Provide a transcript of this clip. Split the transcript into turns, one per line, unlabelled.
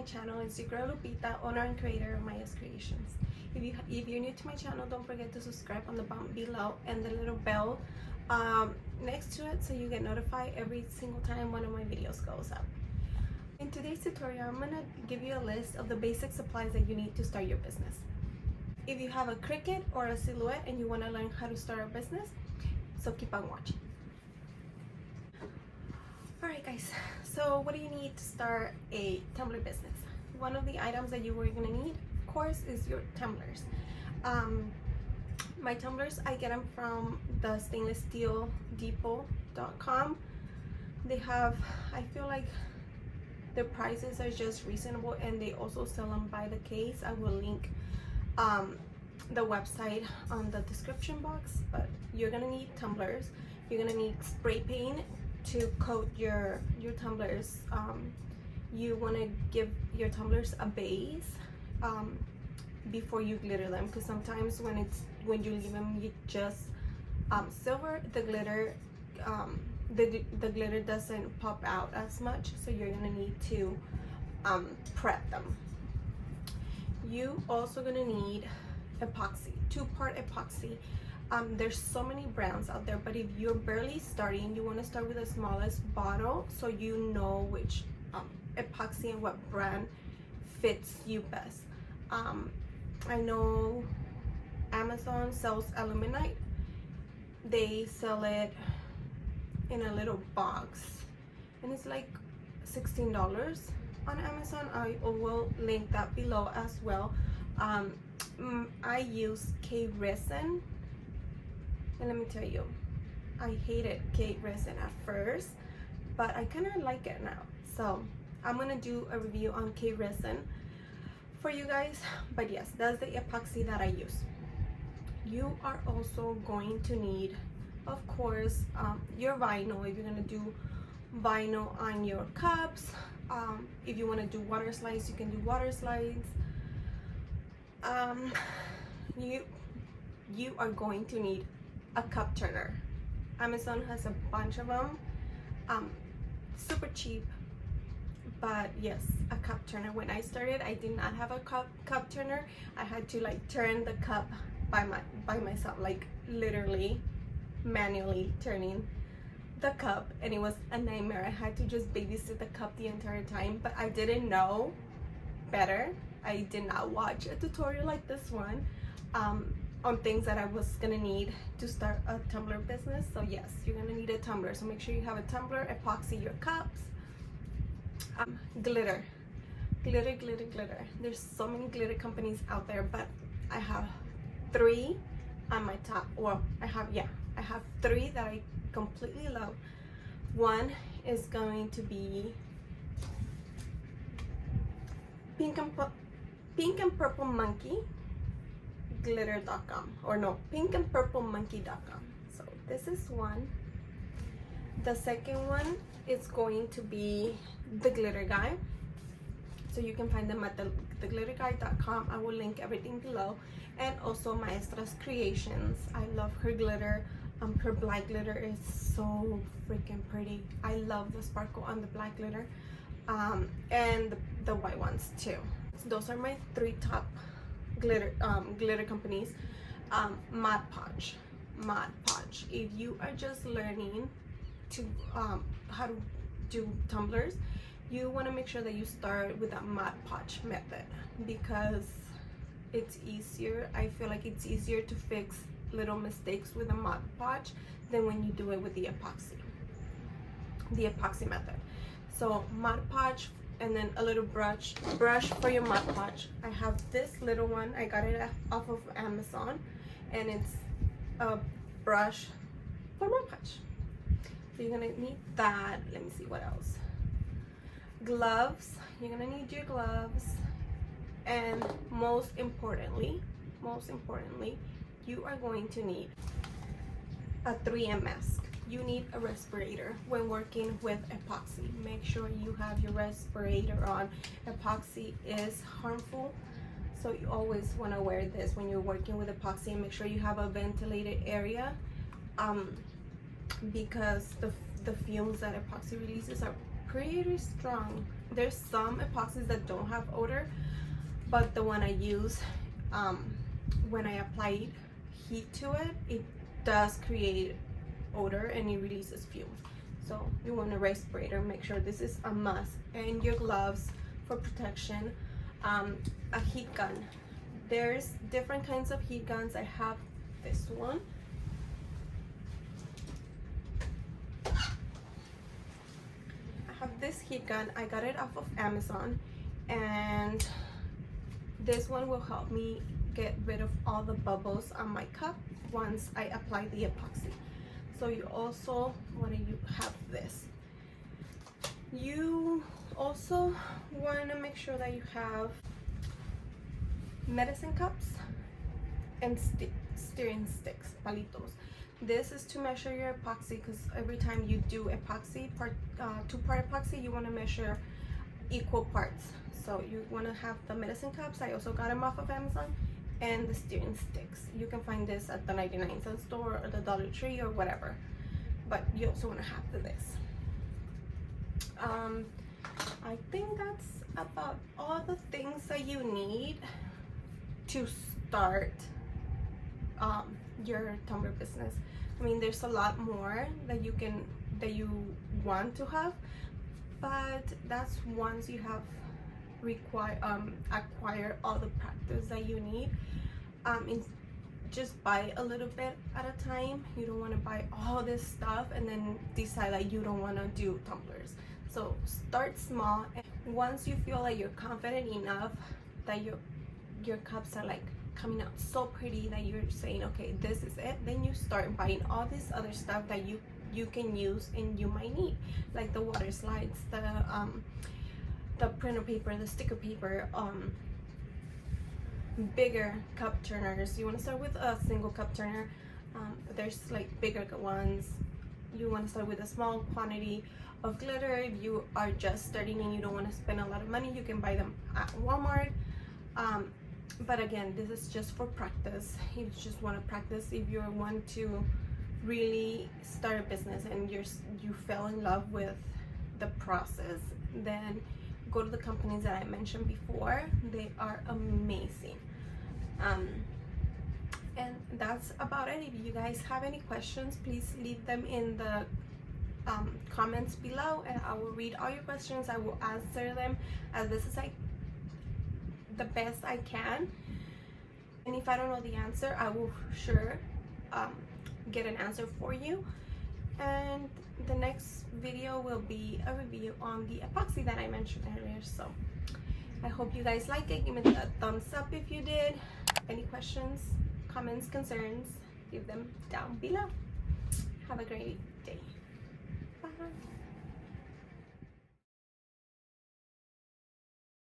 channel. It's your girl Lupita, owner and creator of Maya's Creations. If you're new to my channel, don't forget to subscribe on the button below and the little bell next to it so you get notified every single time one of my videos goes up. In today's tutorial, I'm gonna give you a list of the basic supplies that you need to start your business. If you have a Cricut or a Silhouette and you want to learn how to start a business, so keep on watching. Alright guys, so what do you need to start a tumbler business? One of the items that you were going to need, of course, is your tumblers. My tumblers, I get them from the stainlesssteeldepot.com. They have, I feel like the prices are just reasonable, and they also sell them by the case. I will link the website on the description box. But you're gonna need tumblers, you're gonna need spray paint to coat your tumblers. You want to give your tumblers a base before you glitter them, because sometimes when you leave them you just silver, the glitter the glitter doesn't pop out as much, so you're gonna need to prep them. You also gonna need epoxy, 2-part epoxy. There's so many brands out there, but if you're barely starting, you want to start with the smallest bottle so you know which epoxy and what brand fits you best. I know Amazon sells aluminite. They sell it in a little box and it's like $16 on Amazon. I will link that below as well. I use K resin, and let me tell you, I hated K resin at first, but I kind of like it now. So I'm gonna do a review on K resin for you guys. But yes, that's the epoxy that I use. You are also going to need, of course, your vinyl. If you're gonna do vinyl on your cups, if you want to do water slides, you can do water slides. You are going to need a cup turner. Amazon has a bunch of them, super cheap. But yes, a cup turner. When I started, I did not have a cup turner. I had to like turn the cup by myself, like literally manually turning the cup, and it was a nightmare. I had to just babysit the cup the entire time, but I didn't know better. I did not watch a tutorial like this one on things that I was gonna need to start a tumbler business. So yes, you're gonna need a tumbler, so make sure you have a tumbler, epoxy your cups, glitter. There's so many glitter companies out there, but I have 3 on my top. Well, I have 3 that I completely love. One is going to be Pink and Purple Monkey glitter.com, or no, pinkandpurplemonkey.com. So this is one. The second one is going to be the Glitter Guy, so you can find them at theglitterguy.com. I will link everything below. And also Maestra's Creations. I love her glitter. Her black glitter is so freaking pretty. I love the sparkle on the black glitter, and the white ones too. So those are my 3 top glitter companies. Mod Podge. If you are just learning to how to do tumblers, you want to make sure that you start with that Mod Podge method, because it's easier. I feel like it's easier to fix little mistakes with a Mod Podge than when you do it with the epoxy method. So Mod Podge, and then a little brush for your Mod Podge. I have this little one. I got it off of Amazon, and it's a brush for Mod Podge. So you're gonna need that. Let me see what else. Gloves. You're gonna need your gloves, and most importantly, you are going to need a 3M mask. You need a respirator when working with epoxy. Make sure you have your respirator on. Epoxy is harmful, so you always want to wear this when you're working with epoxy, and make sure you have a ventilated area, because the fumes that epoxy releases are pretty strong. there's some epoxies that don't have odor, but the one I use, when I apply heat to it, it does create odor and it releases fumes. So you want a respirator, make sure this is a must, and your gloves for protection. A heat gun. There's different kinds of heat guns. I have this one. I have this heat gun. I got it off of Amazon, and this one will help me get rid of all the bubbles on my cup once I apply the epoxy. So you also want to have this. You also want to make sure that you have medicine cups and stirring sticks, palitos. This is to measure your epoxy, because every time you do epoxy, two-part epoxy, you want to measure equal parts. So you want to have the medicine cups. I also got them off of Amazon, and the stirring sticks. You can find this at the 99-cent store or the Dollar Tree or whatever, but you also want to have this. I think that's about all the things that you need to start your tumbler business. I mean, there's a lot more that you want to have, but that's once you have acquire all the practice that you need. Just buy a little bit at a time. You don't want to buy all this stuff and then decide that you don't want to do tumblers. So start small, and once you feel like you're confident enough that your cups are like coming out so pretty that you're saying, okay, this is it, then you start buying all this other stuff that you can use and you might need, like the water slides, the printer paper, the sticker paper, bigger cup turners. You want to start with a single cup turner. There's like bigger ones. You want to start with a small quantity of glitter. If you are just starting and you don't want to spend a lot of money, you can buy them at Walmart. But again, this is just for practice. You just want to practice. If you want to really start a business and you fell in love with the process, then go to the companies that I mentioned before. They are amazing. And that's about it. If you guys have any questions, please leave them in the comments below, and I will read all your questions. I will answer them as this is like the best I can, and if I don't know the answer, I will sure get an answer for you. And the next video will be a review on the epoxy that I mentioned earlier. So I hope you guys like it. Give me a thumbs up if you did. Any questions, comments, concerns, leave them down below. Have a great day. Bye.